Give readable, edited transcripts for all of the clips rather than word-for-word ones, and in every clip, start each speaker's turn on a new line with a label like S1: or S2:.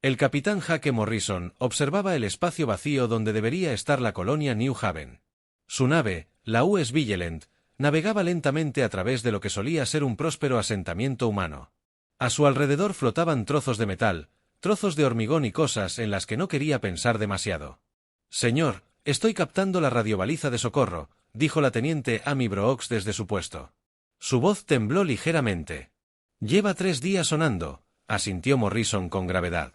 S1: El capitán Jake Morrison observaba el espacio vacío donde debería estar la colonia New Haven. Su nave, la US Vigilant, navegaba lentamente a través de lo que solía ser un próspero asentamiento humano. A su alrededor flotaban trozos de metal, trozos de hormigón y cosas en las que no quería pensar demasiado. «Señor, estoy captando la radiobaliza de socorro», dijo la teniente Amy Brooks desde su puesto. Su voz tembló ligeramente. «Lleva 3 días sonando», asintió Morrison con gravedad.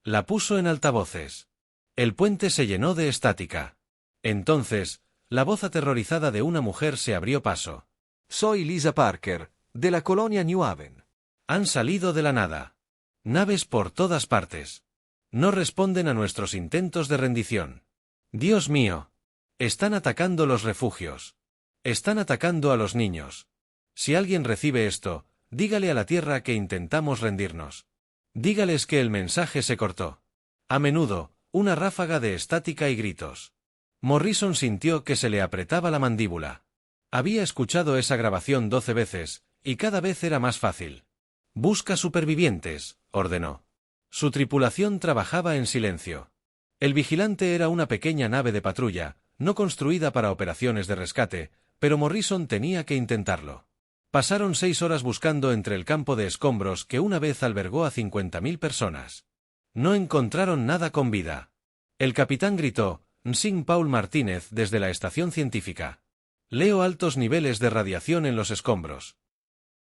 S1: La puso en altavoces. El puente se llenó de estática. Entonces, la voz aterrorizada de una mujer se abrió paso.
S2: «Soy Lisa Parker, de la colonia New Haven».
S1: Han salido de la nada. Naves por todas partes. No responden a nuestros intentos de rendición. Dios mío. Están atacando los refugios. Están atacando a los niños. Si alguien recibe esto, dígale a la Tierra que intentamos rendirnos. Dígales que el mensaje se cortó. A menudo, una ráfaga de estática y gritos. Morrison sintió que se le apretaba la mandíbula. Había escuchado esa grabación 12 veces, y cada vez era más fácil. «Busca supervivientes», ordenó. Su tripulación trabajaba en silencio. El vigilante era una pequeña nave de patrulla, no construida para operaciones de rescate, pero Morrison tenía que intentarlo. Pasaron 6 horas buscando entre el campo de escombros que una vez albergó a 50.000 personas. No encontraron nada con vida. El capitán gritó, «Nsing Paul Martínez» desde la estación científica. «Leo altos niveles de radiación en los escombros».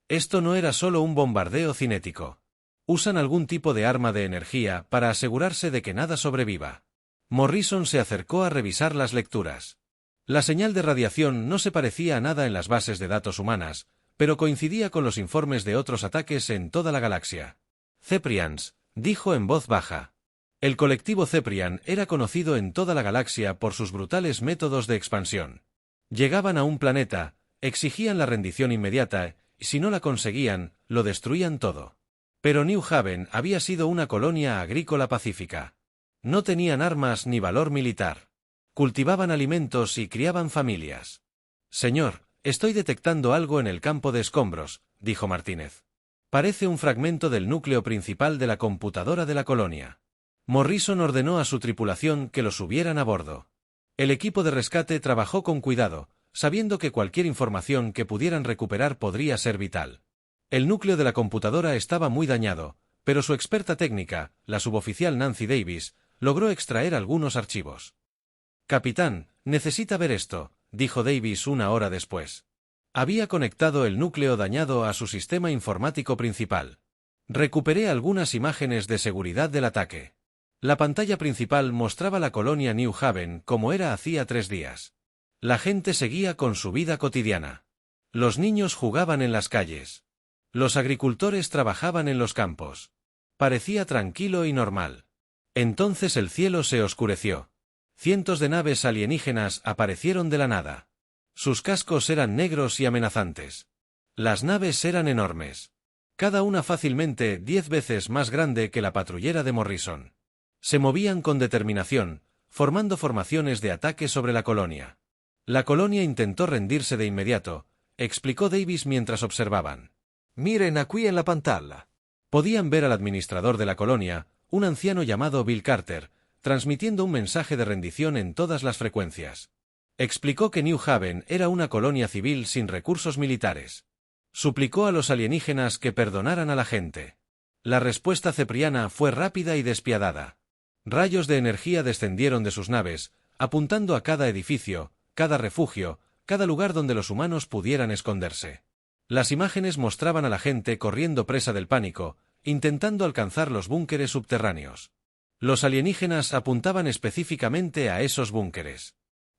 S1: Esto no era solo un bombardeo cinético. Usan algún tipo de arma de energía para asegurarse de que nada sobreviva. Morrison se acercó a revisar las lecturas. La señal de radiación no se parecía a nada en las bases de datos humanas, pero coincidía con los informes de otros ataques en toda la galaxia. «Ceprians», dijo en voz baja. El colectivo Ceprian era conocido en toda la galaxia por sus brutales métodos de expansión. Llegaban a un planeta, exigían la rendición inmediata, y si no la conseguían, lo destruían todo. Pero New Haven había sido una colonia agrícola pacífica. No tenían armas ni valor militar. Cultivaban alimentos y criaban familias. «Señor, estoy detectando algo en el campo de escombros», dijo Martínez. «Parece un fragmento del núcleo principal de la computadora de la colonia». Morrison ordenó a su tripulación que lo subieran a bordo. El equipo de rescate trabajó con cuidado, sabiendo que cualquier información que pudieran recuperar podría ser vital. El núcleo de la computadora estaba muy dañado, pero su experta técnica, la suboficial Nancy Davis, logró extraer algunos archivos. «Capitán, necesita ver esto», dijo Davis 1 hora después. Había conectado el núcleo dañado a su sistema informático principal. «Recuperé algunas imágenes de seguridad del ataque». La pantalla principal mostraba la colonia New Haven como era hacía 3 días. La gente seguía con su vida cotidiana. Los niños jugaban en las calles. Los agricultores trabajaban en los campos. Parecía tranquilo y normal. Entonces el cielo se oscureció. Cientos de naves alienígenas aparecieron de la nada. Sus cascos eran negros y amenazantes. Las naves eran enormes. Cada una fácilmente 10 veces más grande que la patrullera de Morrison. Se movían con determinación, formando formaciones de ataque sobre la colonia. La colonia intentó rendirse de inmediato, explicó Davis mientras observaban.
S2: «Miren aquí en la pantalla».
S1: Podían ver al administrador de la colonia, un anciano llamado Bill Carter, transmitiendo un mensaje de rendición en todas las frecuencias. Explicó que New Haven era una colonia civil sin recursos militares. Suplicó a los alienígenas que perdonaran a la gente. La respuesta cepriana fue rápida y despiadada. Rayos de energía descendieron de sus naves, apuntando a cada edificio, cada refugio, cada lugar donde los humanos pudieran esconderse. Las imágenes mostraban a la gente corriendo presa del pánico, intentando alcanzar los búnkeres subterráneos. Los alienígenas apuntaban específicamente a esos búnkeres.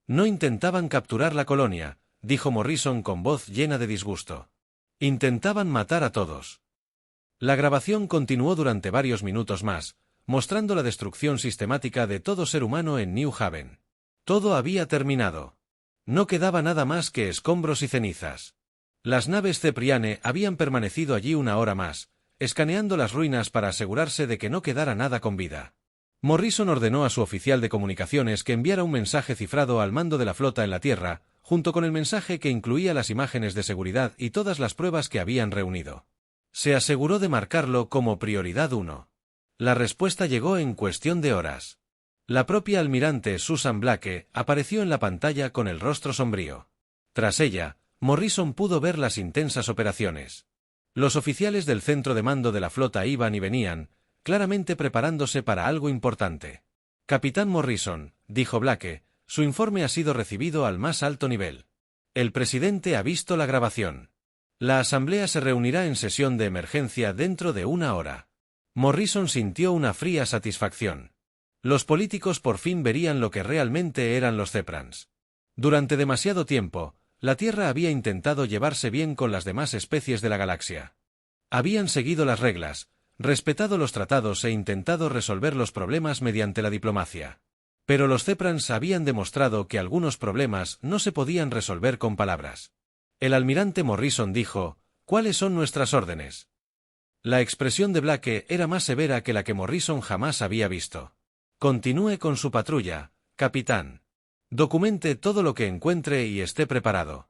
S1: No intentaban capturar la colonia, dijo Morrison con voz llena de disgusto. Intentaban matar a todos. La grabación continuó durante varios minutos más, mostrando la destrucción sistemática de todo ser humano en New Haven. Todo había terminado. No quedaba nada más que escombros y cenizas. Las naves Cepriane habían permanecido allí 1 hora más, escaneando las ruinas para asegurarse de que no quedara nada con vida. Morrison ordenó a su oficial de comunicaciones que enviara un mensaje cifrado al mando de la flota en la Tierra, junto con el mensaje que incluía las imágenes de seguridad y todas las pruebas que habían reunido. Se aseguró de marcarlo como prioridad 1. La respuesta llegó en cuestión de horas. La propia almirante Susan Blake apareció en la pantalla con el rostro sombrío. Tras ella, Morrison pudo ver las intensas operaciones. Los oficiales del centro de mando de la flota iban y venían, claramente preparándose para algo importante. Capitán Morrison, dijo Blake, su informe ha sido recibido al más alto nivel. El presidente ha visto la grabación. La asamblea se reunirá en sesión de emergencia dentro de 1 hora. Morrison sintió una fría satisfacción. Los políticos por fin verían lo que realmente eran los Zeprans. Durante demasiado tiempo, la Tierra había intentado llevarse bien con las demás especies de la galaxia. Habían seguido las reglas, respetado los tratados e intentado resolver los problemas mediante la diplomacia. Pero los Zeprans habían demostrado que algunos problemas no se podían resolver con palabras. El almirante Morrison dijo: ¿cuáles son nuestras órdenes? La expresión de Blake era más severa que la que Morrison jamás había visto. Continúe con su patrulla, capitán. Documente todo lo que encuentre y esté preparado.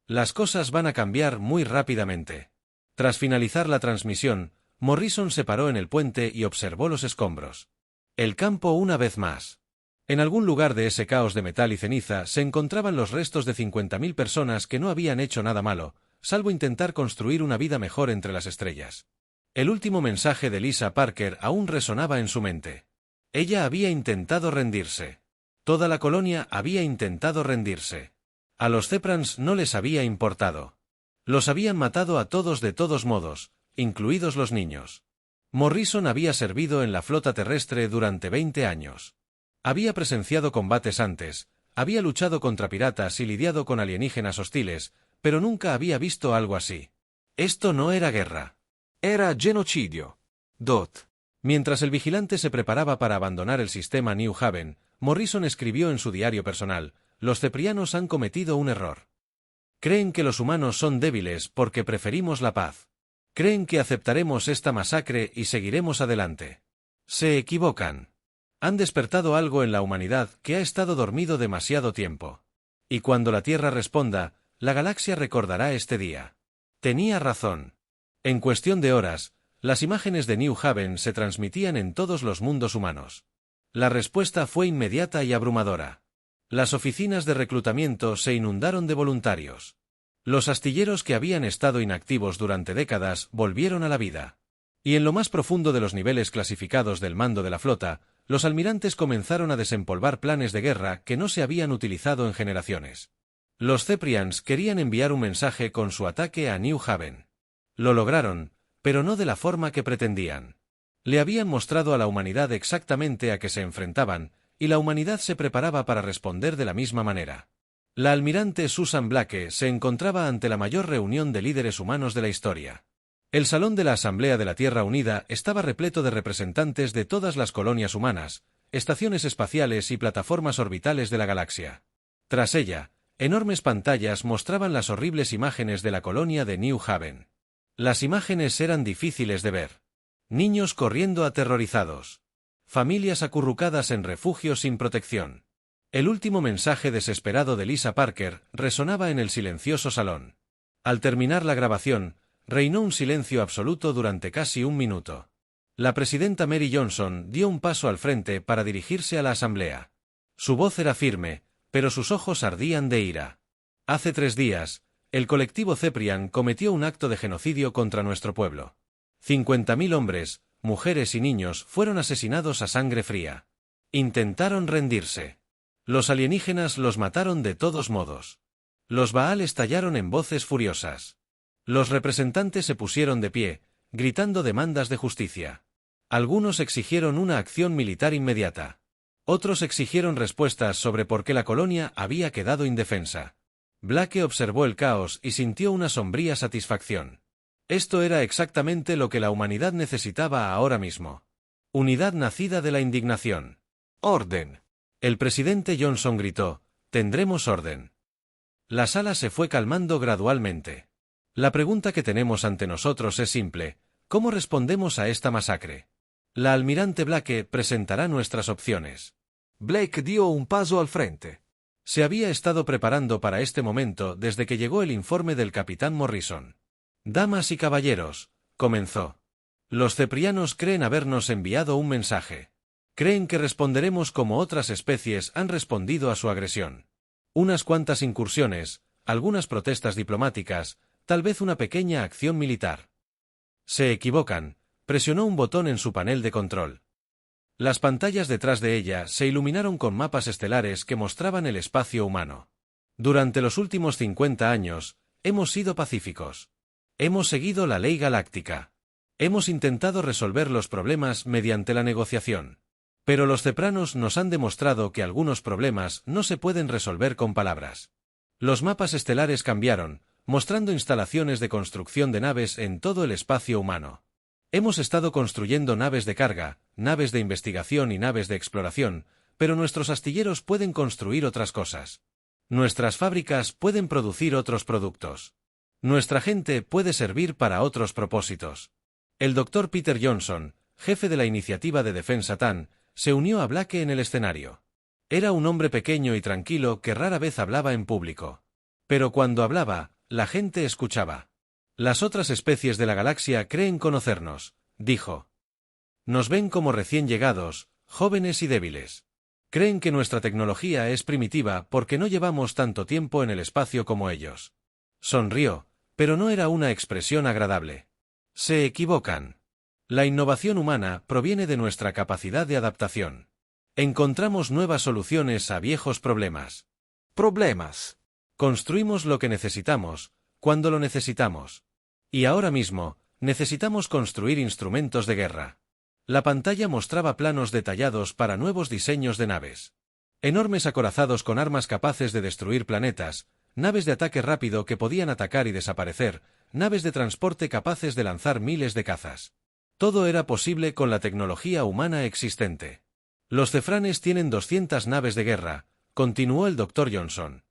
S1: Las cosas van a cambiar muy rápidamente. Tras finalizar la transmisión, Morrison se paró en el puente y observó los escombros. El campo una vez más. En algún lugar de ese caos de metal y ceniza se encontraban los restos de 50.000 personas que no habían hecho nada malo, salvo intentar construir una vida mejor entre las estrellas. El último mensaje de Lisa Parker aún resonaba en su mente. Ella había intentado rendirse. Toda la colonia había intentado rendirse. A los Zeprans no les había importado. Los habían matado a todos de todos modos, incluidos los niños. Morrison había servido en la flota terrestre durante 20 años. Había presenciado combates antes, había luchado contra piratas y lidiado con alienígenas hostiles, pero nunca había visto algo así. Esto no era guerra.
S2: Era genocidio. Dot.
S1: Mientras el vigilante se preparaba para abandonar el sistema New Haven, Morrison escribió en su diario personal: los ceprianos han cometido un error. Creen que los humanos son débiles porque preferimos la paz. Creen que aceptaremos esta masacre y seguiremos adelante. Se equivocan. Han despertado algo en la humanidad que ha estado dormido demasiado tiempo. Y cuando la Tierra responda, la galaxia recordará este día. Tenía razón. En cuestión de horas, las imágenes de New Haven se transmitían en todos los mundos humanos. La respuesta fue inmediata y abrumadora. Las oficinas de reclutamiento se inundaron de voluntarios. Los astilleros que habían estado inactivos durante décadas volvieron a la vida. Y en lo más profundo de los niveles clasificados del mando de la flota, los almirantes comenzaron a desempolvar planes de guerra que no se habían utilizado en generaciones. Los Zeprians querían enviar un mensaje con su ataque a New Haven. Lo lograron, pero no de la forma que pretendían. Le habían mostrado a la humanidad exactamente a qué se enfrentaban, y la humanidad se preparaba para responder de la misma manera. La almirante Susan Blake se encontraba ante la mayor reunión de líderes humanos de la historia. El salón de la Asamblea de la Tierra Unida estaba repleto de representantes de todas las colonias humanas, estaciones espaciales y plataformas orbitales de la galaxia. Tras ella, enormes pantallas mostraban las horribles imágenes de la colonia de New Haven. Las imágenes eran difíciles de ver. Niños corriendo aterrorizados. Familias acurrucadas en refugios sin protección. El último mensaje desesperado de Lisa Parker resonaba en el silencioso salón. Al terminar la grabación, reinó un silencio absoluto durante casi un minuto. La presidenta Mary Johnson dio un paso al frente para dirigirse a la asamblea. Su voz era firme, pero sus ojos ardían de ira. Hace 3 días, el colectivo Zeprian cometió un acto de genocidio contra nuestro pueblo. 50.000 hombres, mujeres y niños fueron asesinados a sangre fría. Intentaron rendirse. Los alienígenas los mataron de todos modos. Los Baal estallaron en voces furiosas. Los representantes se pusieron de pie, gritando demandas de justicia. Algunos exigieron una acción militar inmediata. Otros exigieron respuestas sobre por qué la colonia había quedado indefensa. Blake observó el caos y sintió una sombría satisfacción. Esto era exactamente lo que la humanidad necesitaba ahora mismo. Unidad nacida de la indignación.
S2: Orden.
S1: El presidente Johnson gritó: «Tendremos orden». La sala se fue calmando gradualmente. La pregunta que tenemos ante nosotros es simple: ¿cómo respondemos a esta masacre? La almirante Blake presentará nuestras opciones.
S2: Blake dio un paso al frente.
S1: Se había estado preparando para este momento desde que llegó el informe del capitán Morrison. «Damas y caballeros», comenzó. Los ceprianos creen habernos enviado un mensaje. Creen que responderemos como otras especies han respondido a su agresión. Unas cuantas incursiones, algunas protestas diplomáticas, tal vez una pequeña acción militar. Se equivocan, presionó un botón en su panel de control. Las pantallas detrás de ella se iluminaron con mapas estelares que mostraban el espacio humano. Durante los últimos 50 años, hemos sido pacíficos. Hemos seguido la ley galáctica. Hemos intentado resolver los problemas mediante la negociación. Pero los cepranos nos han demostrado que algunos problemas no se pueden resolver con palabras. Los mapas estelares cambiaron, mostrando instalaciones de construcción de naves en todo el espacio humano. Hemos estado construyendo naves de carga, naves de investigación y naves de exploración, pero nuestros astilleros pueden construir otras cosas. Nuestras fábricas pueden producir otros productos. Nuestra gente puede servir para otros propósitos. El Dr. Peter Johnson, jefe de la Iniciativa de Defensa TAN, se unió a Blake en el escenario. Era un hombre pequeño y tranquilo que rara vez hablaba en público. Pero cuando hablaba, la gente escuchaba. Las otras especies de la galaxia creen conocernos, dijo. Nos ven como recién llegados, jóvenes y débiles. Creen que nuestra tecnología es primitiva porque no llevamos tanto tiempo en el espacio como ellos. Sonrió, pero no era una expresión agradable. Se equivocan. La innovación humana proviene de nuestra capacidad de adaptación. Encontramos nuevas soluciones a viejos problemas.
S2: Problemas.
S1: Construimos lo que necesitamos, cuando lo necesitamos. Y ahora mismo, necesitamos construir instrumentos de guerra. La pantalla mostraba planos detallados para nuevos diseños de naves. Enormes acorazados con armas capaces de destruir planetas, naves de ataque rápido que podían atacar y desaparecer, naves de transporte capaces de lanzar miles de cazas. Todo era posible con la tecnología humana existente. Los cefranes tienen 200 naves de guerra, continuó el Dr. Johnson.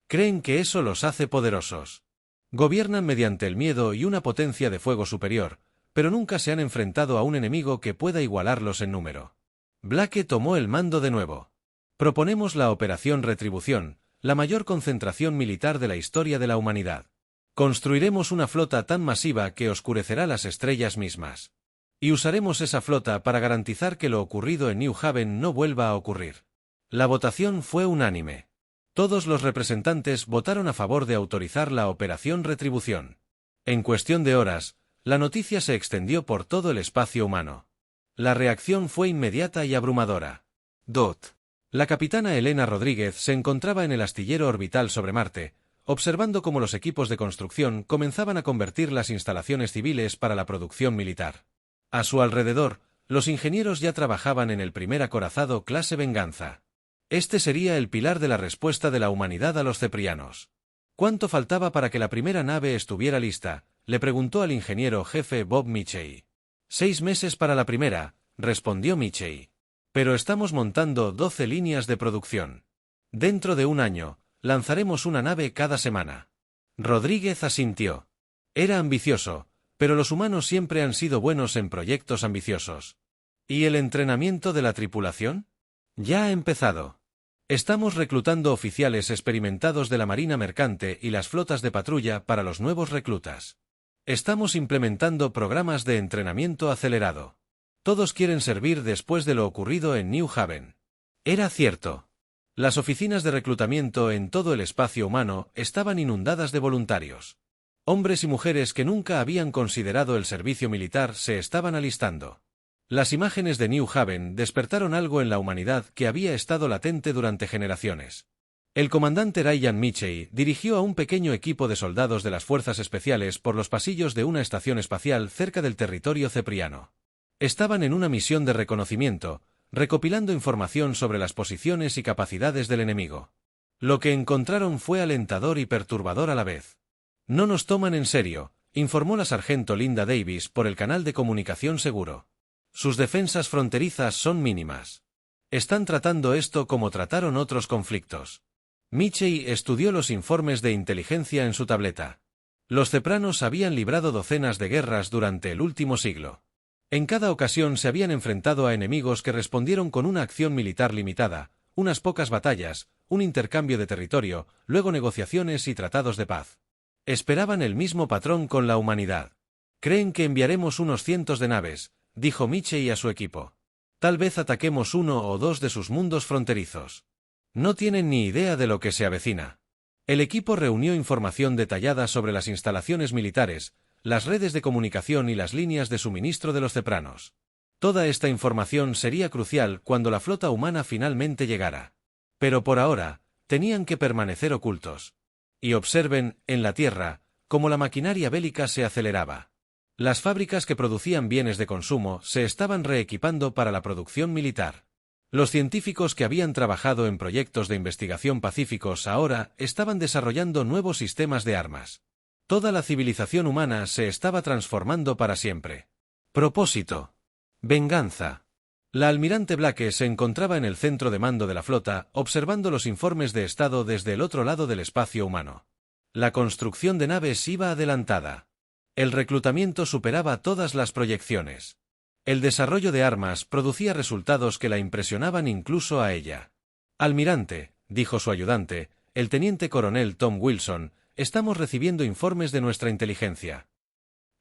S1: Creen que eso los hace poderosos. Gobiernan mediante el miedo y una potencia de fuego superior, pero nunca se han enfrentado a un enemigo que pueda igualarlos en número. Blake tomó el mando de nuevo. Proponemos la Operación Retribución, la mayor concentración militar de la historia de la humanidad. Construiremos una flota tan masiva que oscurecerá las estrellas mismas. Y usaremos esa flota para garantizar que lo ocurrido en New Haven no vuelva a ocurrir. La votación fue unánime. Todos los representantes votaron a favor de autorizar la Operación Retribución. En cuestión de horas, la noticia se extendió por todo el espacio humano. La reacción fue inmediata y abrumadora. La capitana Elena Rodríguez se encontraba en el astillero orbital sobre Marte, observando cómo los equipos de construcción comenzaban a convertir las instalaciones civiles para la producción militar. A su alrededor, los ingenieros ya trabajaban en el primer acorazado clase Venganza. Este sería el pilar de la respuesta de la humanidad a los ceprianos. ¿Cuánto faltaba para que la primera nave estuviera lista?, le preguntó al ingeniero jefe Bob Mitchell. 6 meses para la primera, respondió Mitchell. Pero estamos montando 12 líneas de producción. Dentro de un año, lanzaremos una nave cada semana. Rodríguez asintió. Era ambicioso, pero los humanos siempre han sido buenos en proyectos ambiciosos. ¿Y el entrenamiento de la tripulación? Ya ha empezado. Estamos reclutando oficiales experimentados de la Marina Mercante y las flotas de patrulla para los nuevos reclutas. Estamos implementando programas de entrenamiento acelerado. Todos quieren servir después de lo ocurrido en New Haven. Era cierto. Las oficinas de reclutamiento en todo el espacio humano estaban inundadas de voluntarios. Hombres y mujeres que nunca habían considerado el servicio militar se estaban alistando. Las imágenes de New Haven despertaron algo en la humanidad que había estado latente durante generaciones. El comandante Ryan Mitchell dirigió a un pequeño equipo de soldados de las fuerzas especiales por los pasillos de una estación espacial cerca del territorio cepriano. Estaban en una misión de reconocimiento, recopilando información sobre las posiciones y capacidades del enemigo. Lo que encontraron fue alentador y perturbador a la vez. No nos toman en serio, informó la sargento Linda Davis por el canal de comunicación seguro. Sus defensas fronterizas son mínimas. Están tratando esto como trataron otros conflictos. Mitchell estudió los informes de inteligencia en su tableta. Los cepranos habían librado docenas de guerras durante el último siglo. En cada ocasión se habían enfrentado a enemigos que respondieron con una acción militar limitada, unas pocas batallas, un intercambio de territorio, luego negociaciones y tratados de paz. Esperaban el mismo patrón con la humanidad. Creen que enviaremos unos cientos de naves, dijo Michie a su equipo. Tal vez ataquemos uno o dos de sus mundos fronterizos. No tienen ni idea de lo que se avecina. El equipo reunió información detallada sobre las instalaciones militares, las redes de comunicación y las líneas de suministro de los cepranos. Toda esta información sería crucial cuando la flota humana finalmente llegara. Pero por ahora, tenían que permanecer ocultos. Y observen, en la Tierra, cómo la maquinaria bélica se aceleraba. Las fábricas que producían bienes de consumo se estaban reequipando para la producción militar. Los científicos que habían trabajado en proyectos de investigación pacíficos ahora estaban desarrollando nuevos sistemas de armas. Toda la civilización humana se estaba transformando para siempre. Propósito. Venganza. La almirante Blake se encontraba en el centro de mando de la flota, observando los informes de estado desde el otro lado del espacio humano. La construcción de naves iba adelantada. El reclutamiento superaba todas las proyecciones. El desarrollo de armas producía resultados que la impresionaban incluso a ella. Almirante, dijo su ayudante, el teniente coronel Tom Wilson, estamos recibiendo informes de nuestra inteligencia.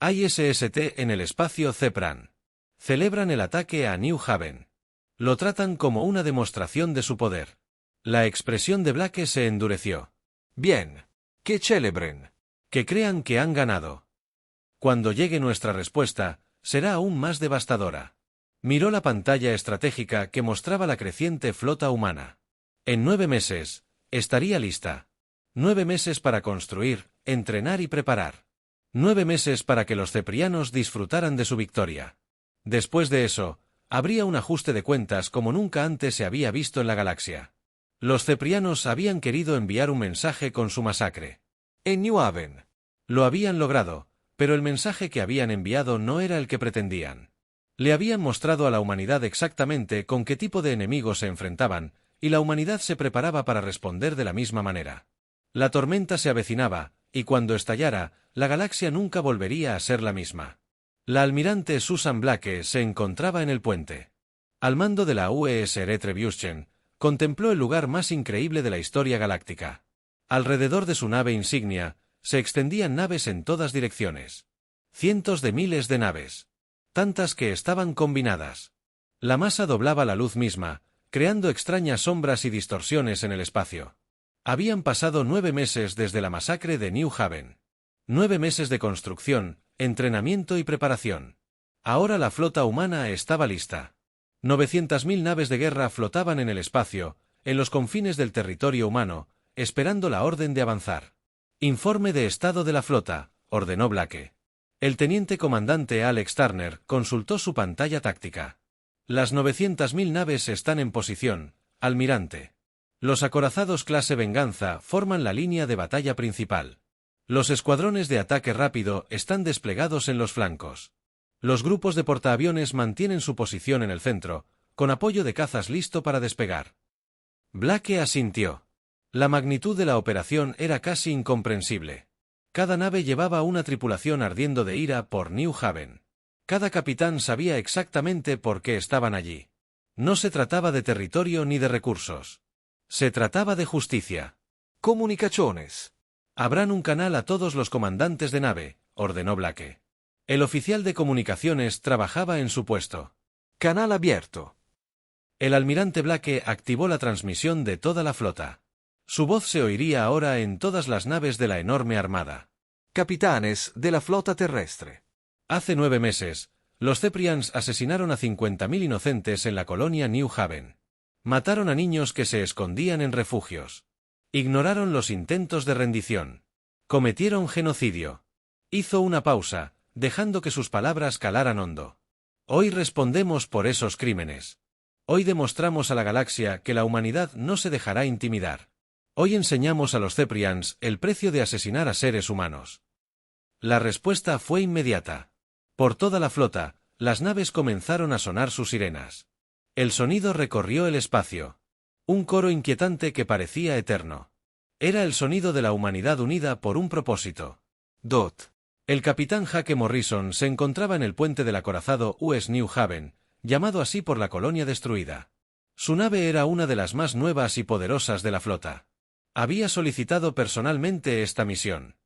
S1: Hay SST en el espacio Cepran. Celebran el ataque a New Haven. Lo tratan como una demostración de su poder. La expresión de Blake se endureció.
S2: Bien. Que celebren.
S1: Que crean que han ganado. Cuando llegue nuestra respuesta, será aún más devastadora. Miró la pantalla estratégica que mostraba la creciente flota humana. En 9 meses, estaría lista. 9 meses para construir, entrenar y preparar. 9 meses para que los ceprianos disfrutaran de su victoria. Después de eso, habría un ajuste de cuentas como nunca antes se había visto en la galaxia. Los ceprianos habían querido enviar un mensaje con su masacre.
S2: En New Haven.
S1: Lo habían logrado, pero el mensaje que habían enviado no era el que pretendían. Le habían mostrado a la humanidad exactamente con qué tipo de enemigos se enfrentaban, y la humanidad se preparaba para responder de la misma manera. La tormenta se avecinaba, y cuando estallara, la galaxia nunca volvería a ser la misma. La almirante Susan Blake se encontraba en el puente. Al mando de la USS Retribution, contempló el lugar más increíble de la historia galáctica. Alrededor de su nave insignia, se extendían naves en todas direcciones. Cientos de miles de naves. Tantas que estaban combinadas. La masa doblaba la luz misma, creando extrañas sombras y distorsiones en el espacio. Habían pasado 9 meses desde la masacre de New Haven. 9 meses de construcción, entrenamiento y preparación. Ahora la flota humana estaba lista. 900.000 naves de guerra flotaban en el espacio, en los confines del territorio humano, esperando la orden de avanzar. Informe de estado de la flota, ordenó Blake. El teniente comandante Alex Turner consultó su pantalla táctica. Las 900.000 naves están en posición, almirante. Los acorazados clase Venganza forman la línea de batalla principal. Los escuadrones de ataque rápido están desplegados en los flancos. Los grupos de portaaviones mantienen su posición en el centro, con apoyo de cazas listo para despegar. Blake asintió. La magnitud de la operación era casi incomprensible. Cada nave llevaba una tripulación ardiendo de ira por New Haven. Cada capitán sabía exactamente por qué estaban allí. No se trataba de territorio ni de recursos. Se trataba de justicia.
S2: Comunicaciones.
S1: Abran un canal a todos los comandantes de nave, ordenó Blake. El oficial de comunicaciones trabajaba en su puesto.
S2: Canal abierto.
S1: El almirante Blake activó la transmisión de toda la flota. Su voz se oiría ahora en todas las naves de la enorme armada.
S2: Capitanes de la flota terrestre.
S1: Hace 9 meses, los Ceprians asesinaron a 50.000 inocentes en la colonia New Haven. Mataron a niños que se escondían en refugios. Ignoraron los intentos de rendición. Cometieron genocidio. Hizo una pausa, dejando que sus palabras calaran hondo. Hoy respondemos por esos crímenes. Hoy demostramos a la galaxia que la humanidad no se dejará intimidar. Hoy enseñamos a los Ceprians el precio de asesinar a seres humanos. La respuesta fue inmediata. Por toda la flota, las naves comenzaron a sonar sus sirenas. El sonido recorrió el espacio. Un coro inquietante que parecía eterno. Era el sonido de la humanidad unida por un propósito.
S2: Dot.
S1: El capitán Jake Morrison se encontraba en el puente del acorazado US New Haven, llamado así por la colonia destruida. Su nave era una de las más nuevas y poderosas de la flota. Había solicitado personalmente esta misión.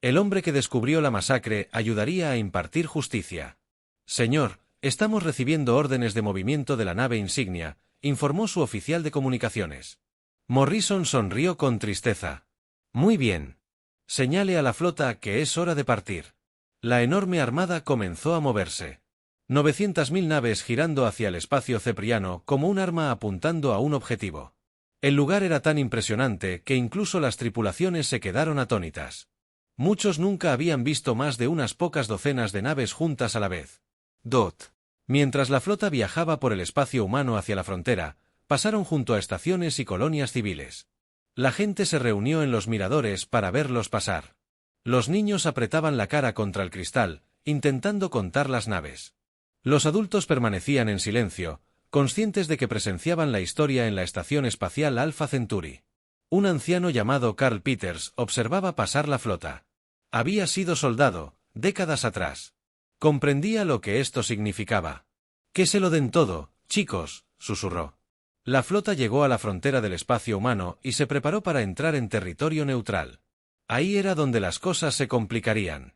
S1: El hombre que descubrió la masacre ayudaría a impartir justicia. Señor, estamos recibiendo órdenes de movimiento de la nave insignia, informó su oficial de comunicaciones. Morrison sonrió con tristeza. Muy bien. Señale a la flota que es hora de partir. La enorme armada comenzó a moverse. 900.000 naves girando hacia el espacio cepriano como un arma apuntando a un objetivo. El lugar era tan impresionante que incluso las tripulaciones se quedaron atónitas. Muchos nunca habían visto más de unas pocas docenas de naves juntas a la vez. Mientras la flota viajaba por el espacio humano hacia la frontera, pasaron junto a estaciones y colonias civiles. La gente se reunió en los miradores para verlos pasar. Los niños apretaban la cara contra el cristal, intentando contar las naves. Los adultos permanecían en silencio, conscientes de que presenciaban la historia en la estación espacial Alpha Centauri. Un anciano llamado Carl Peters observaba pasar la flota. Había sido soldado, décadas atrás. Comprendía lo que esto significaba. «Que se lo den todo, chicos», susurró. La flota llegó a la frontera del espacio humano y se preparó para entrar en territorio neutral. Ahí era donde las cosas se complicarían.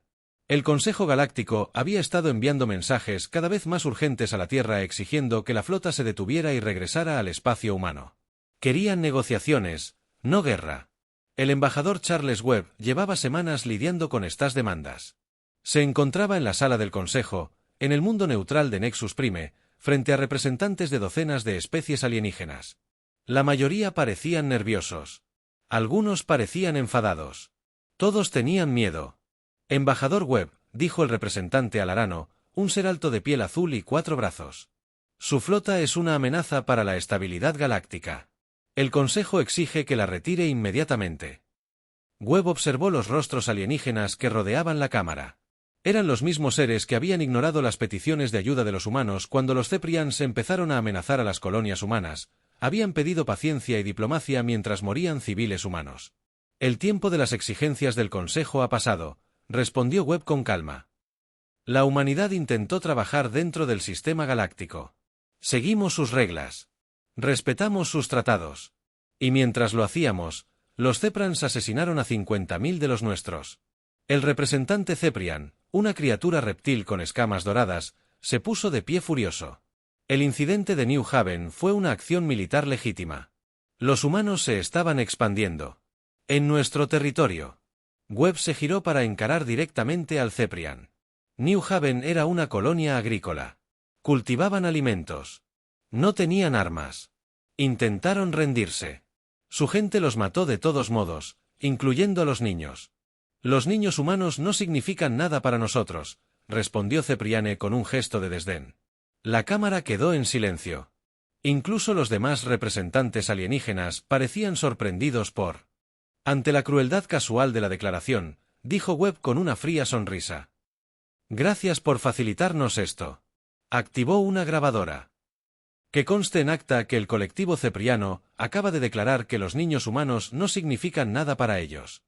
S1: El Consejo Galáctico había estado enviando mensajes cada vez más urgentes a la Tierra exigiendo que la flota se detuviera y regresara al espacio humano. Querían negociaciones, no guerra. El embajador Charles Webb llevaba semanas lidiando con estas demandas. Se encontraba en la sala del Consejo, en el mundo neutral de Nexus Prime, frente a representantes de docenas de especies alienígenas. La mayoría parecían nerviosos. Algunos parecían enfadados. Todos tenían miedo. «Embajador Webb», dijo el representante alarano, un ser alto de piel azul y 4 brazos. «Su flota es una amenaza para la estabilidad galáctica. El Consejo exige que la retire inmediatamente». Webb observó los rostros alienígenas que rodeaban la cámara. Eran los mismos seres que habían ignorado las peticiones de ayuda de los humanos cuando los Ceprians empezaron a amenazar a las colonias humanas, habían pedido paciencia y diplomacia mientras morían civiles humanos. «El tiempo de las exigencias del Consejo ha pasado», respondió Webb con calma. «La humanidad intentó trabajar dentro del sistema galáctico. Seguimos sus reglas. Respetamos sus tratados. Y mientras lo hacíamos, los Ceprans asesinaron a 50.000 de los nuestros». El representante Ceprian, una criatura reptil con escamas doradas, se puso de pie furioso. El incidente de New Haven fue una acción militar legítima. Los humanos se estaban expandiendo. En nuestro territorio. Webb se giró para encarar directamente al Ceprian. New Haven era una colonia agrícola. Cultivaban alimentos. No tenían armas. Intentaron rendirse. Su gente los mató de todos modos, incluyendo a los niños. «Los niños humanos no significan nada para nosotros», respondió Cepriane con un gesto de desdén. La cámara quedó en silencio. Incluso los demás representantes alienígenas parecían sorprendidos por... Ante la crueldad casual de la declaración, dijo Webb con una fría sonrisa. «Gracias por facilitarnos esto». Activó una grabadora. «Que conste en acta que el colectivo cepriano acaba de declarar que los niños humanos no significan nada para ellos.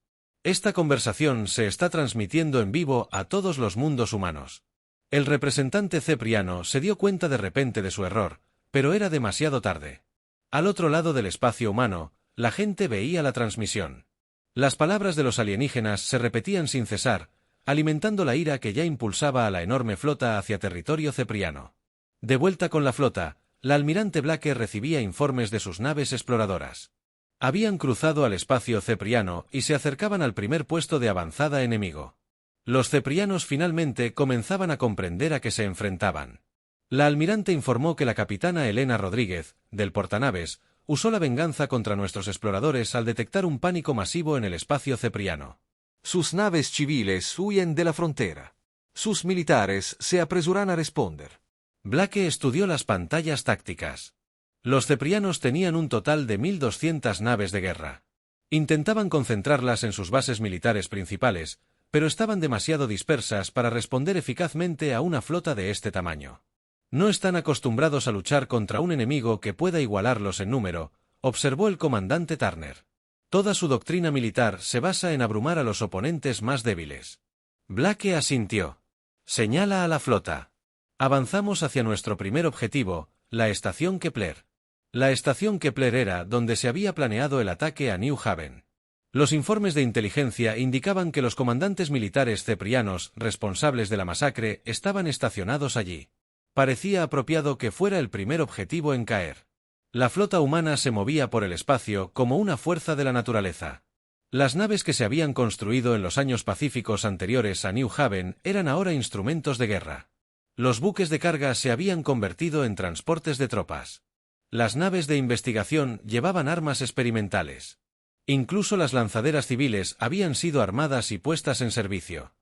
S1: Esta conversación se está transmitiendo en vivo a todos los mundos humanos». El representante cepriano se dio cuenta de repente de su error, pero era demasiado tarde. Al otro lado del espacio humano, la gente veía la transmisión. Las palabras de los alienígenas se repetían sin cesar, alimentando la ira que ya impulsaba a la enorme flota hacia territorio cepriano. De vuelta con la flota, la almirante Blake recibía informes de sus naves exploradoras. Habían cruzado al espacio cepriano y se acercaban al primer puesto de avanzada enemigo. Los ceprianos finalmente comenzaban a comprender a qué se enfrentaban. La almirante informó que la capitana Elena Rodríguez, del portanaves, usó la venganza contra nuestros exploradores al detectar un pánico masivo en el espacio cepriano.
S2: Sus naves civiles huyen de la frontera. Sus militares se apresuran a responder.
S1: Blake estudió las pantallas tácticas. Los ceprianos tenían un total de 1.200 naves de guerra. Intentaban concentrarlas en sus bases militares principales, pero estaban demasiado dispersas para responder eficazmente a una flota de este tamaño. No están acostumbrados a luchar contra un enemigo que pueda igualarlos en número, observó el comandante Turner. Toda su doctrina militar se basa en abrumar a los oponentes más débiles. Blake asintió. Señala a la flota. Avanzamos hacia nuestro primer objetivo, la estación Kepler. La estación Kepler era donde se había planeado el ataque a New Haven. Los informes de inteligencia indicaban que los comandantes militares ceprianos responsables de la masacre estaban estacionados allí. Parecía apropiado que fuera el primer objetivo en caer. La flota humana se movía por el espacio como una fuerza de la naturaleza. Las naves que se habían construido en los años pacíficos anteriores a New Haven eran ahora instrumentos de guerra. Los buques de carga se habían convertido en transportes de tropas. Las naves de investigación llevaban armas experimentales. Incluso las lanzaderas civiles habían sido armadas y puestas en servicio.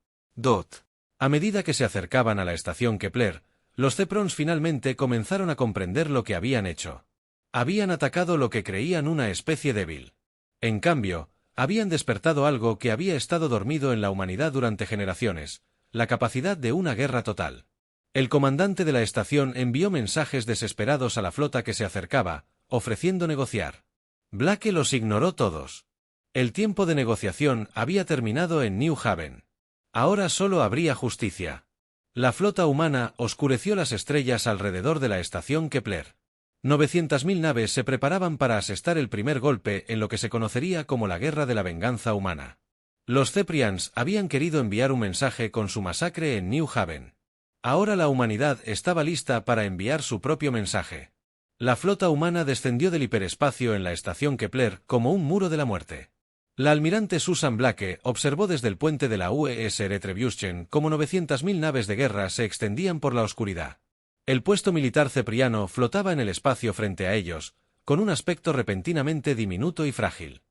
S1: A medida que se acercaban a la estación Kepler, los Zeprons finalmente comenzaron a comprender lo que habían hecho. Habían atacado lo que creían una especie débil. En cambio, habían despertado algo que había estado dormido en la humanidad durante generaciones, la capacidad de una guerra total. El comandante de la estación envió mensajes desesperados a la flota que se acercaba, ofreciendo negociar. Blake los ignoró todos. El tiempo de negociación había terminado en New Haven. Ahora solo habría justicia. La flota humana oscureció las estrellas alrededor de la estación Kepler. 900.000 naves se preparaban para asestar el primer golpe en lo que se conocería como la Guerra de la Venganza Humana. Los Zeprians habían querido enviar un mensaje con su masacre en New Haven. Ahora la humanidad estaba lista para enviar su propio mensaje. La flota humana descendió del hiperespacio en la estación Kepler como un muro de la muerte. La almirante Susan Blake observó desde el puente de la UES Retribution cómo 900.000 naves de guerra se extendían por la oscuridad. El puesto militar cepriano flotaba en el espacio frente a ellos, con un aspecto repentinamente diminuto y frágil.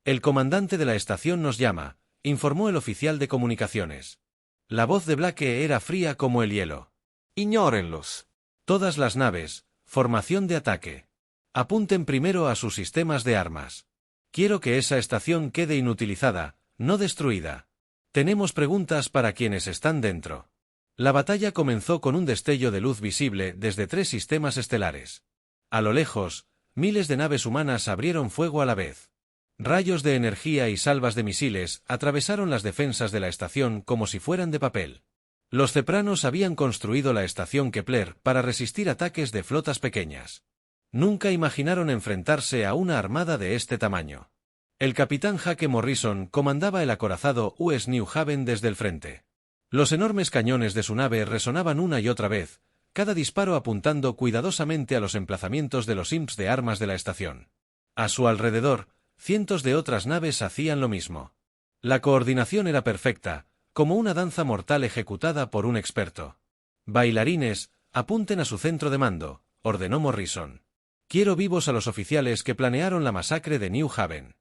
S1: El comandante de la estación nos llama, informó el oficial de comunicaciones. La voz de Blake era fría como el hielo.
S2: Ignórenlos.
S1: Todas las naves, formación de ataque. Apunten primero a sus sistemas de armas. Quiero que esa estación quede inutilizada, no destruida. Tenemos preguntas para quienes están dentro. La batalla comenzó con un destello de luz visible desde 3 sistemas estelares. A lo lejos, miles de naves humanas abrieron fuego a la vez. Rayos de energía y salvas de misiles atravesaron las defensas de la estación como si fueran de papel. Los Zepranos habían construido la estación Kepler para resistir ataques de flotas pequeñas. Nunca imaginaron enfrentarse a una armada de este tamaño. El capitán Hake Morrison comandaba el acorazado US New Haven desde el frente. Los enormes cañones de su nave resonaban una y otra vez, cada disparo apuntando cuidadosamente a los emplazamientos de los imps de armas de la estación. A su alrededor, cientos de otras naves hacían lo mismo. La coordinación era perfecta, como una danza mortal ejecutada por un experto. Bailarines, apunten a su centro de mando, ordenó Morrison. Quiero vivos a los oficiales que planearon la masacre de New Haven.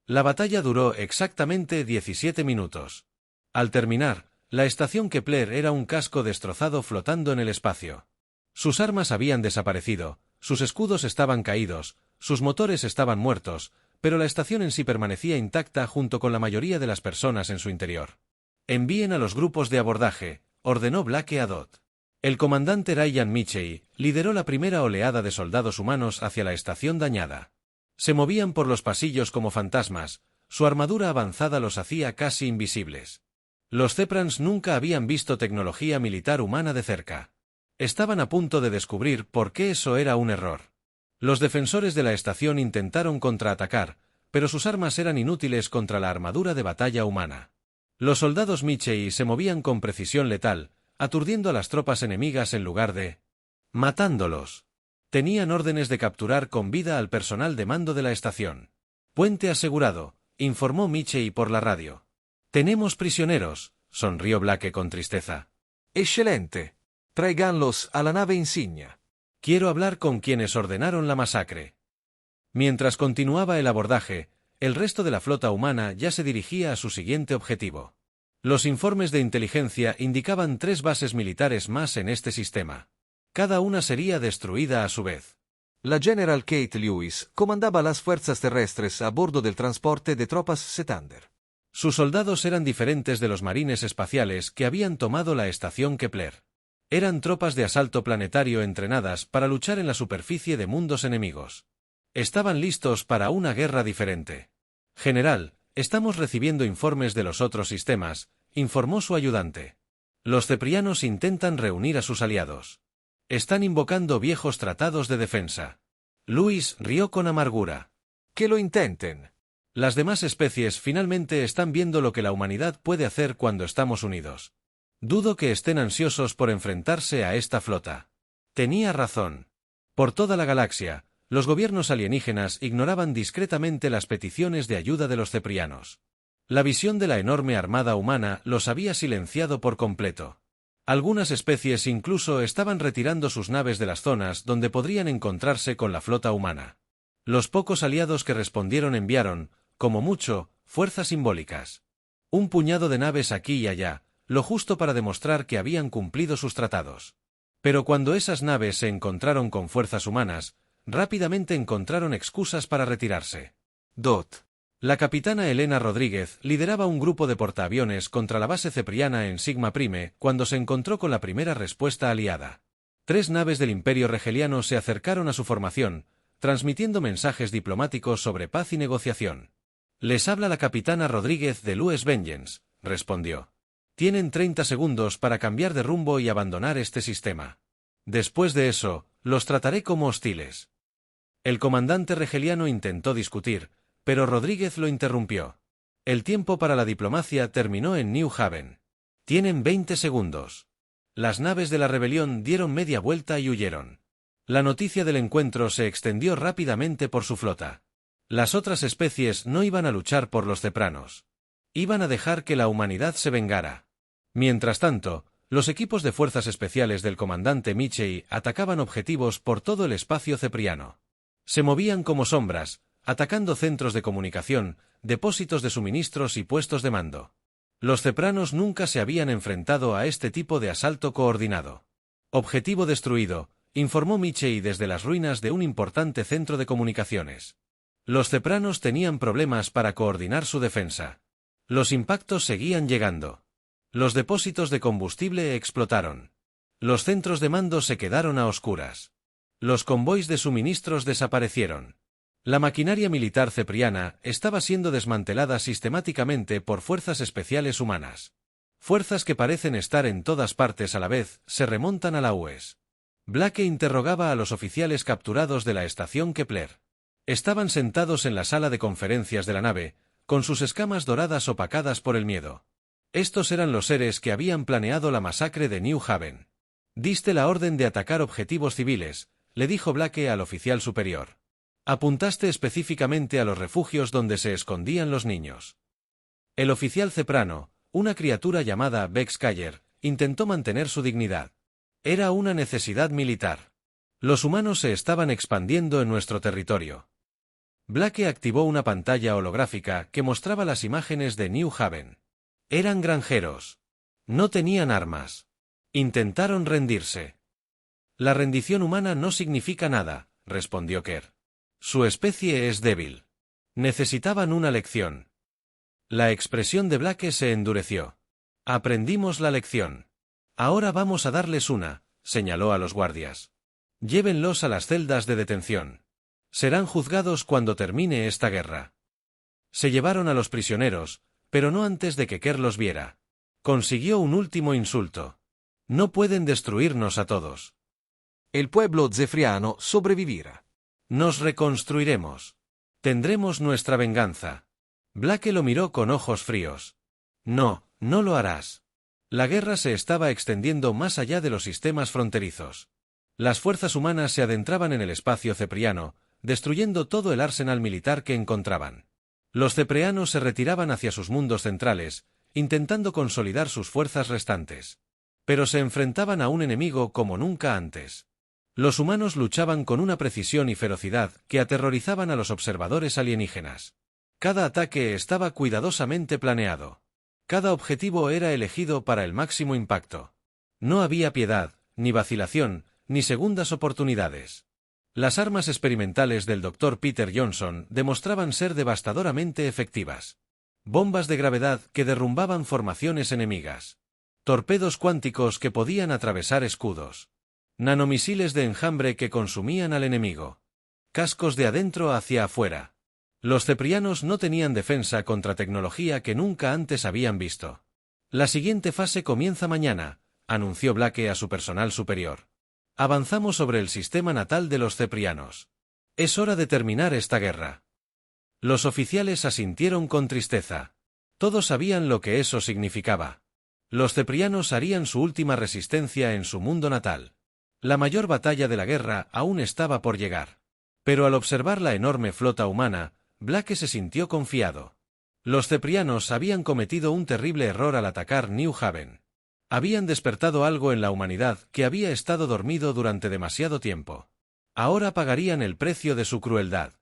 S1: La batalla duró exactamente 17 minutos. Al terminar, la estación Kepler era un casco destrozado flotando en el espacio. Sus armas habían desaparecido, sus escudos estaban caídos, sus motores estaban muertos, pero la estación en sí permanecía intacta junto con la mayoría de las personas en su interior. Envíen a los grupos de abordaje, ordenó Blake a Dot. El comandante Ryan Mitchell lideró la primera oleada de soldados humanos hacia la estación dañada. Se movían por los pasillos como fantasmas, su armadura avanzada los hacía casi invisibles. Los Zeprans nunca habían visto tecnología militar humana de cerca. Estaban a punto de descubrir por qué eso era un error. Los defensores de la estación intentaron contraatacar, pero sus armas eran inútiles contra la armadura de batalla humana. Los soldados Mitchell se movían con precisión letal, aturdiendo a las tropas enemigas en lugar de matándolos. Tenían órdenes de capturar con vida al personal de mando de la estación. Puente asegurado, informó Mitchell por la radio. Tenemos prisioneros, sonrió Blake con tristeza.
S2: Excelente. Tráiganlos a la nave insignia.
S1: Quiero hablar con quienes ordenaron la masacre. Mientras continuaba el abordaje, el resto de la flota humana ya se dirigía a su siguiente objetivo. Los informes de inteligencia indicaban 3 bases militares más en este sistema. Cada una sería destruida a su vez.
S2: La General Kate Lewis comandaba las fuerzas terrestres a bordo del transporte de tropas Setander.
S1: Sus soldados eran diferentes de los marines espaciales que habían tomado la estación Kepler. Eran tropas de asalto planetario entrenadas para luchar en la superficie de mundos enemigos. Estaban listos para una guerra diferente. General, estamos recibiendo informes de los otros sistemas, informó su ayudante. Los ceprianos intentan reunir a sus aliados. Están invocando viejos tratados de defensa. Lewis rió con amargura.
S2: Que lo intenten.
S1: Las demás especies finalmente están viendo lo que la humanidad puede hacer cuando estamos unidos. Dudo que estén ansiosos por enfrentarse a esta flota. Tenía razón. Por toda la galaxia, los gobiernos alienígenas ignoraban discretamente las peticiones de ayuda de los ceprianos. La visión de la enorme armada humana los había silenciado por completo. Algunas especies incluso estaban retirando sus naves de las zonas donde podrían encontrarse con la flota humana. Los pocos aliados que respondieron enviaron, como mucho, fuerzas simbólicas. Un puñado de naves aquí y allá, lo justo para demostrar que habían cumplido sus tratados. Pero cuando esas naves se encontraron con fuerzas humanas, rápidamente encontraron excusas para retirarse. La capitana Elena Rodríguez lideraba un grupo de portaaviones contra la base cepriana en Sigma Prime cuando se encontró con la primera respuesta aliada. 3 naves del Imperio Regeliano se acercaron a su formación, transmitiendo mensajes diplomáticos sobre paz y negociación. «Les habla la capitana Rodríguez de Lues Vengeance», respondió. «Tienen 30 segundos para cambiar de rumbo y abandonar este sistema. Después de eso, los trataré como hostiles». El comandante regeliano intentó discutir, pero Rodríguez lo interrumpió. El tiempo para la diplomacia terminó en New Haven. «Tienen 20 segundos». Las naves de la rebelión dieron media vuelta y huyeron. La noticia del encuentro se extendió rápidamente por su flota. Las otras especies no iban a luchar por los cepranos. Iban a dejar que la humanidad se vengara. Mientras tanto, los equipos de fuerzas especiales del comandante Michei atacaban objetivos por todo el espacio cepriano. Se movían como sombras, atacando centros de comunicación, depósitos de suministros y puestos de mando. Los cepranos nunca se habían enfrentado a este tipo de asalto coordinado. «Objetivo destruido», informó Michei desde las ruinas de un importante centro de comunicaciones. Los cepranos tenían problemas para coordinar su defensa. Los impactos seguían llegando. Los depósitos de combustible explotaron. Los centros de mando se quedaron a oscuras. Los convoys de suministros desaparecieron. La maquinaria militar cepriana estaba siendo desmantelada sistemáticamente por fuerzas especiales humanas. Fuerzas que parecen estar en todas partes a la vez se remontan a la UES. Blake interrogaba a los oficiales capturados de la estación Kepler. Estaban sentados en la sala de conferencias de la nave, con sus escamas doradas opacadas por el miedo. Estos eran los seres que habían planeado la masacre de New Haven. «Diste la orden de atacar objetivos civiles», le dijo Blake al oficial superior. «Apuntaste específicamente a los refugios donde se escondían los niños». El oficial ceprano, una criatura llamada Bex Cayer, intentó mantener su dignidad. Era una necesidad militar. Los humanos se estaban expandiendo en nuestro territorio. Blake activó una pantalla holográfica que mostraba las imágenes de New Haven. Eran granjeros. No tenían armas. Intentaron rendirse. «La rendición humana no significa nada», respondió Kerr. «Su especie es débil. Necesitaban una lección». La expresión de Blake se endureció. «Aprendimos la lección. Ahora vamos a darles una», señaló a los guardias. «Llévenlos a las celdas de detención. Serán juzgados cuando termine esta guerra». Se llevaron a los prisioneros, pero no antes de que Kerr los viera. Consiguió un último insulto. «No pueden destruirnos a todos».
S2: El pueblo zefriano sobrevivirá.
S1: «Nos reconstruiremos. Tendremos nuestra venganza». Blake lo miró con ojos fríos. «No, no lo harás». La guerra se estaba extendiendo más allá de los sistemas fronterizos. Las fuerzas humanas se adentraban en el espacio cepriano, destruyendo todo el arsenal militar que encontraban. Los cepreanos se retiraban hacia sus mundos centrales, intentando consolidar sus fuerzas restantes. Pero se enfrentaban a un enemigo como nunca antes. Los humanos luchaban con una precisión y ferocidad que aterrorizaban a los observadores alienígenas. Cada ataque estaba cuidadosamente planeado. Cada objetivo era elegido para el máximo impacto. No había piedad, ni vacilación, ni segundas oportunidades. Las armas experimentales del Dr. Peter Johnson demostraban ser devastadoramente efectivas. Bombas de gravedad que derrumbaban formaciones enemigas. Torpedos cuánticos que podían atravesar escudos. Nanomisiles de enjambre que consumían al enemigo. Cascos de adentro hacia afuera. Los ceprianos no tenían defensa contra tecnología que nunca antes habían visto. «La siguiente fase comienza mañana», anunció Blake a su personal superior. «Avanzamos sobre el sistema natal de los ceprianos. Es hora de terminar esta guerra». Los oficiales asintieron con tristeza. Todos sabían lo que eso significaba. Los ceprianos harían su última resistencia en su mundo natal. La mayor batalla de la guerra aún estaba por llegar. Pero al observar la enorme flota humana, Blake se sintió confiado. Los ceprianos habían cometido un terrible error al atacar New Haven. Habían despertado algo en la humanidad que había estado dormido durante demasiado tiempo. Ahora pagarían el precio de su crueldad.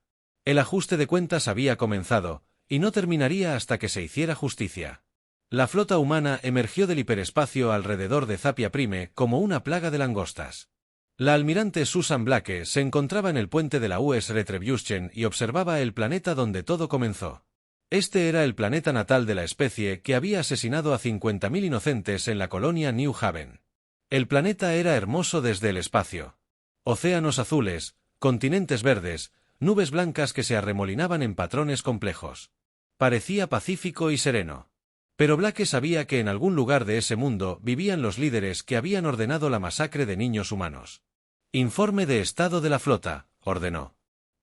S1: El ajuste de cuentas había comenzado, y no terminaría hasta que se hiciera justicia. La flota humana emergió del hiperespacio alrededor de Zapia Prime como una plaga de langostas. La almirante Susan Blake se encontraba en el puente de la US Retribution y observaba el planeta donde todo comenzó. Este era el planeta natal de la especie que había asesinado a 50.000 inocentes en la colonia New Haven. El planeta era hermoso desde el espacio. Océanos azules, continentes verdes, nubes blancas que se arremolinaban en patrones complejos. Parecía pacífico y sereno. Pero Blake sabía que en algún lugar de ese mundo vivían los líderes que habían ordenado la masacre de niños humanos. Informe de estado de la flota, ordenó.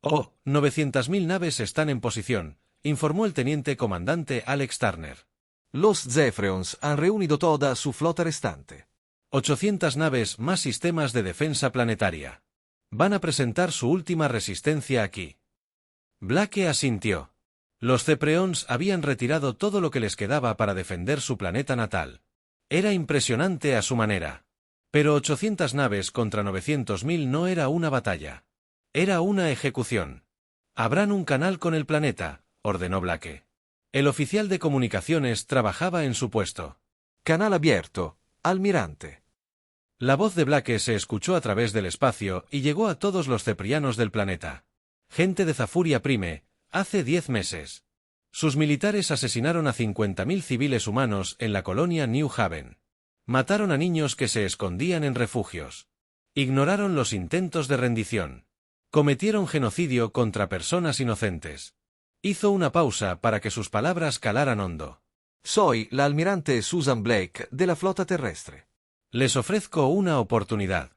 S1: 900.000 naves están en posición, informó el teniente comandante Alex Turner.
S2: Los Zephyrians han reunido toda su flota restante.
S1: 800 naves más sistemas de defensa planetaria. Van a presentar su última resistencia aquí. Blake asintió. Los Cepreons habían retirado todo lo que les quedaba para defender su planeta natal. Era impresionante a su manera. Pero 800 naves contra 900.000 no era una batalla. Era una ejecución. Abran un canal con el planeta, ordenó Blake. El oficial de comunicaciones trabajaba en su puesto.
S2: Canal abierto, almirante.
S1: La voz de Blake se escuchó a través del espacio y llegó a todos los ceprianos del planeta. Gente de Zafuria Prime, hace 10 meses. Sus militares asesinaron a 50.000 civiles humanos en la colonia New Haven. Mataron a niños que se escondían en refugios. Ignoraron los intentos de rendición. Cometieron genocidio contra personas inocentes. Hizo una pausa para que sus palabras calaran hondo.
S2: Soy la almirante Susan Blake de la flota terrestre.
S1: Les ofrezco una oportunidad.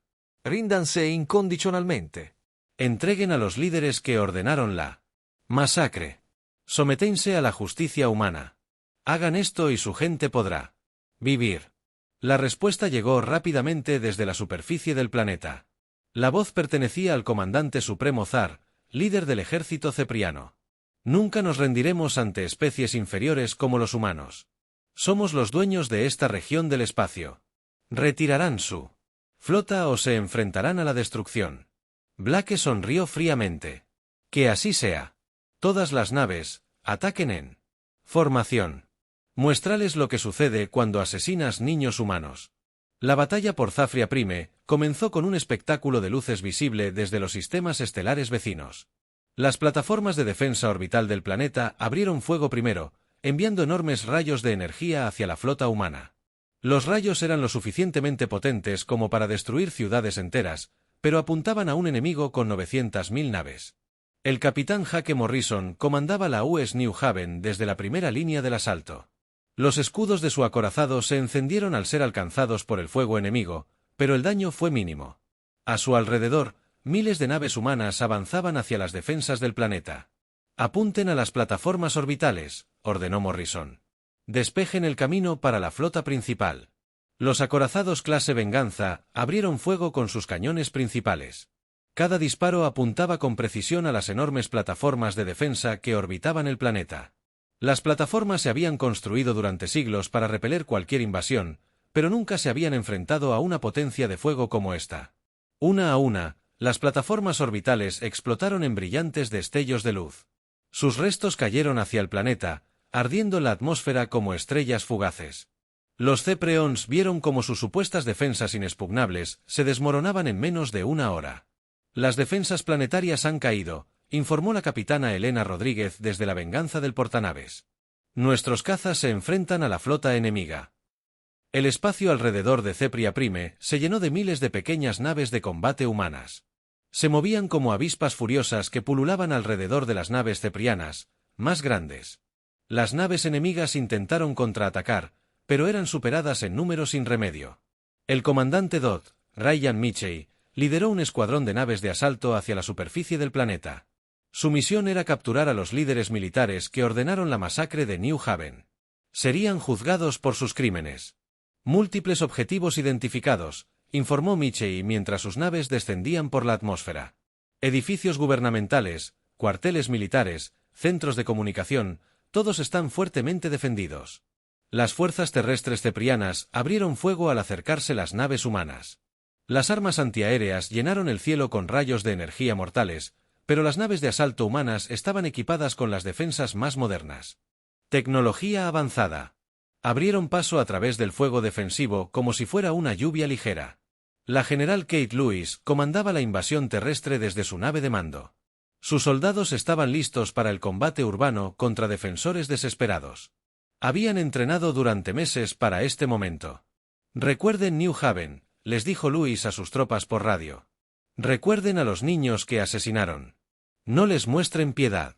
S2: Ríndanse incondicionalmente.
S1: Entreguen a los líderes que ordenaron la masacre. Sométense a la justicia humana. Hagan esto y su gente podrá vivir. La respuesta llegó rápidamente desde la superficie del planeta. La voz pertenecía al comandante supremo Zar, líder del ejército cepriano. Nunca nos rendiremos ante especies inferiores como los humanos. Somos los dueños de esta región del espacio. Retirarán su flota o se enfrentarán a la destrucción. Blake sonrió fríamente. Que así sea. Todas las naves, ataquen en formación. Muéstrales lo que sucede cuando asesinas niños humanos. La batalla por Zafria Prime comenzó con un espectáculo de luces visible desde los sistemas estelares vecinos. Las plataformas de defensa orbital del planeta abrieron fuego primero, enviando enormes rayos de energía hacia la flota humana. Los rayos eran lo suficientemente potentes como para destruir ciudades enteras, pero apuntaban a un enemigo con 900.000 naves. El capitán Jake Morrison comandaba la US New Haven desde la primera línea del asalto. Los escudos de su acorazado se encendieron al ser alcanzados por el fuego enemigo, pero el daño fue mínimo. A su alrededor, miles de naves humanas avanzaban hacia las defensas del planeta. Apunten a las plataformas orbitales, ordenó Morrison. Despejen el camino para la flota principal. Los acorazados clase Venganza abrieron fuego con sus cañones principales. Cada disparo apuntaba con precisión a las enormes plataformas de defensa que orbitaban el planeta. Las plataformas se habían construido durante siglos para repeler cualquier invasión, pero nunca se habían enfrentado a una potencia de fuego como esta. Una a una, las plataformas orbitales explotaron en brillantes destellos de luz. Sus restos cayeron hacia el planeta, ardiendo la atmósfera como estrellas fugaces. Los Cepreons vieron cómo sus supuestas defensas inexpugnables se desmoronaban en menos de una hora. Las defensas planetarias han caído, informó la capitana Elena Rodríguez desde la Venganza del portanaves. Nuestros cazas se enfrentan a la flota enemiga. El espacio alrededor de Cepria Prime se llenó de miles de pequeñas naves de combate humanas. Se movían como avispas furiosas que pululaban alrededor de las naves ceprianas, más grandes. Las naves enemigas intentaron contraatacar, pero eran superadas en número sin remedio. El comandante Dodd, Ryan Mitchell, lideró un escuadrón de naves de asalto hacia la superficie del planeta. Su misión era capturar a los líderes militares que ordenaron la masacre de New Haven. Serían juzgados por sus crímenes. Múltiples objetivos identificados, informó Michei mientras sus naves descendían por la atmósfera. Edificios gubernamentales, cuarteles militares, centros de comunicación, todos están fuertemente defendidos. Las fuerzas terrestres ceprianas abrieron fuego al acercarse las naves humanas. Las armas antiaéreas llenaron el cielo con rayos de energía mortales, pero las naves de asalto humanas estaban equipadas con las defensas más modernas. Tecnología avanzada. Abrieron paso a través del fuego defensivo como si fuera una lluvia ligera. La general Kate Lewis comandaba la invasión terrestre desde su nave de mando. Sus soldados estaban listos para el combate urbano contra defensores desesperados. Habían entrenado durante meses para este momento. Recuerden New Haven, les dijo Lewis a sus tropas por radio. Recuerden a los niños que asesinaron. No les muestren piedad.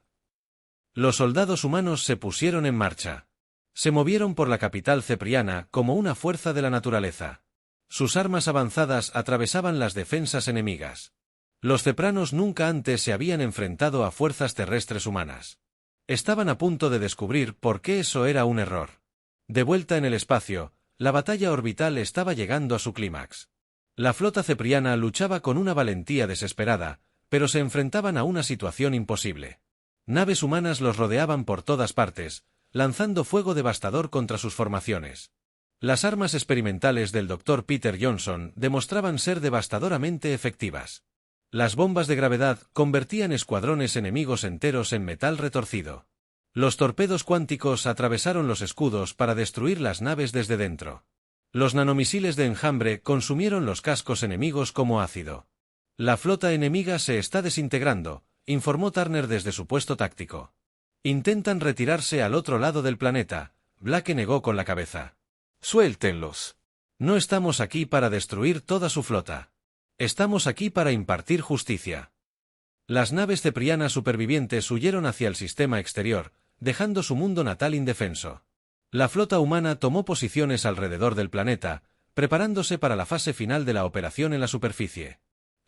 S1: Los soldados humanos se pusieron en marcha. Se movieron por la capital cepriana como una fuerza de la naturaleza. Sus armas avanzadas atravesaban las defensas enemigas. Los cepranos nunca antes se habían enfrentado a fuerzas terrestres humanas. Estaban a punto de descubrir por qué eso era un error. De vuelta en el espacio, la batalla orbital estaba llegando a su clímax. La flota cepriana luchaba con una valentía desesperada, pero se enfrentaban a una situación imposible. Naves humanas los rodeaban por todas partes, lanzando fuego devastador contra sus formaciones. Las armas experimentales del Dr. Peter Johnson demostraban ser devastadoramente efectivas. Las bombas de gravedad convertían escuadrones enemigos enteros en metal retorcido. Los torpedos cuánticos atravesaron los escudos para destruir las naves desde dentro. Los nanomisiles de enjambre consumieron los cascos enemigos como ácido. La flota enemiga se está desintegrando, informó Turner desde su puesto táctico. Intentan retirarse al otro lado del planeta, Blake negó con la cabeza.
S2: Suéltenlos.
S1: No estamos aquí para destruir toda su flota. Estamos aquí para impartir justicia. Las naves ceprianas supervivientes huyeron hacia el sistema exterior, dejando su mundo natal indefenso. La flota humana tomó posiciones alrededor del planeta, preparándose para la fase final de la operación en la superficie.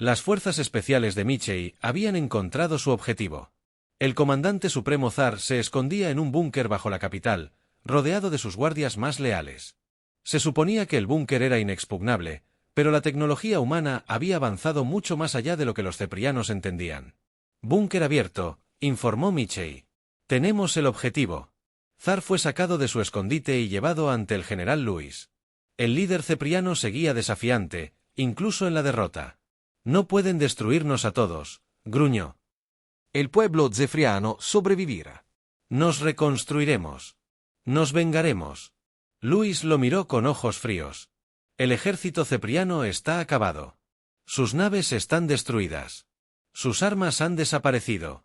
S1: Las fuerzas especiales de Michei habían encontrado su objetivo. El comandante supremo zar se escondía en un búnker bajo la capital, rodeado de sus guardias más leales. Se suponía que el búnker era inexpugnable, pero la tecnología humana había avanzado mucho más allá de lo que los ceprianos entendían. Búnker abierto, informó Michei. Tenemos el objetivo. Zar fue sacado de su escondite y llevado ante el general Lewis. El líder cepriano seguía desafiante, incluso en la derrota. No pueden destruirnos a todos, gruñó.
S2: El pueblo zefriano sobrevivirá.
S1: Nos reconstruiremos. Nos vengaremos. Lewis lo miró con ojos fríos. El ejército cepriano está acabado. Sus naves están destruidas. Sus armas han desaparecido.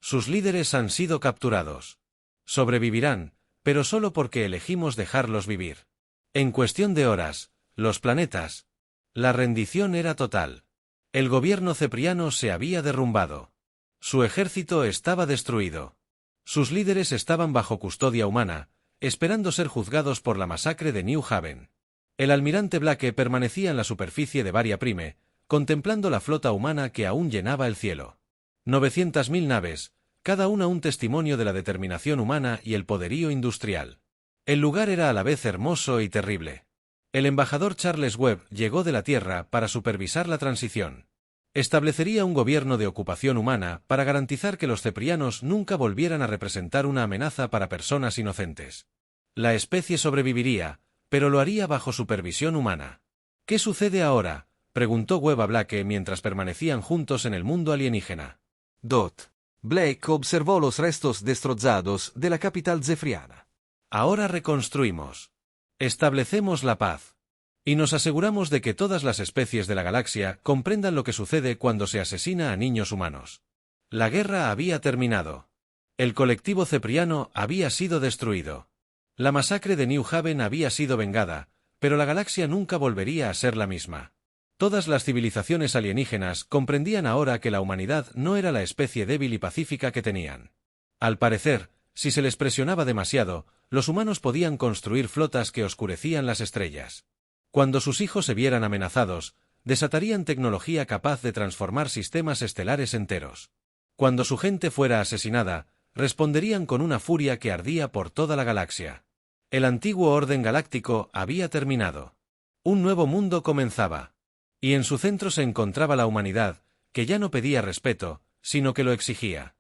S1: Sus líderes han sido capturados. Sobrevivirán, pero solo porque elegimos dejarlos vivir. En cuestión de horas, los planetas. La rendición era total. El gobierno cepriano se había derrumbado. Su ejército estaba destruido. Sus líderes estaban bajo custodia humana, esperando ser juzgados por la masacre de New Haven. El almirante Blake permanecía en la superficie de Varia Prime, contemplando la flota humana que aún llenaba el cielo. 900.000 naves, cada una un testimonio de la determinación humana y el poderío industrial. El lugar era a la vez hermoso y terrible. El embajador Charles Webb llegó de la Tierra para supervisar la transición. Establecería un gobierno de ocupación humana para garantizar que los ceprianos nunca volvieran a representar una amenaza para personas inocentes. La especie sobreviviría, pero lo haría bajo supervisión humana. ¿Qué sucede ahora?, preguntó Webb a Blake mientras permanecían juntos en el mundo alienígena.
S2: Blake observó los restos destrozados de la capital zefriana.
S1: Ahora reconstruimos. Establecemos la paz. Y nos aseguramos de que todas las especies de la galaxia comprendan lo que sucede cuando se asesina a niños humanos. La guerra había terminado. El colectivo cepriano había sido destruido. La masacre de New Haven había sido vengada, pero la galaxia nunca volvería a ser la misma. Todas las civilizaciones alienígenas comprendían ahora que la humanidad no era la especie débil y pacífica que tenían. Al parecer, si se les presionaba demasiado, los humanos podían construir flotas que oscurecían las estrellas. Cuando sus hijos se vieran amenazados, desatarían tecnología capaz de transformar sistemas estelares enteros. Cuando su gente fuera asesinada, responderían con una furia que ardía por toda la galaxia. El antiguo orden galáctico había terminado. Un nuevo mundo comenzaba. Y en su centro se encontraba la humanidad, que ya no pedía respeto, sino que lo exigía.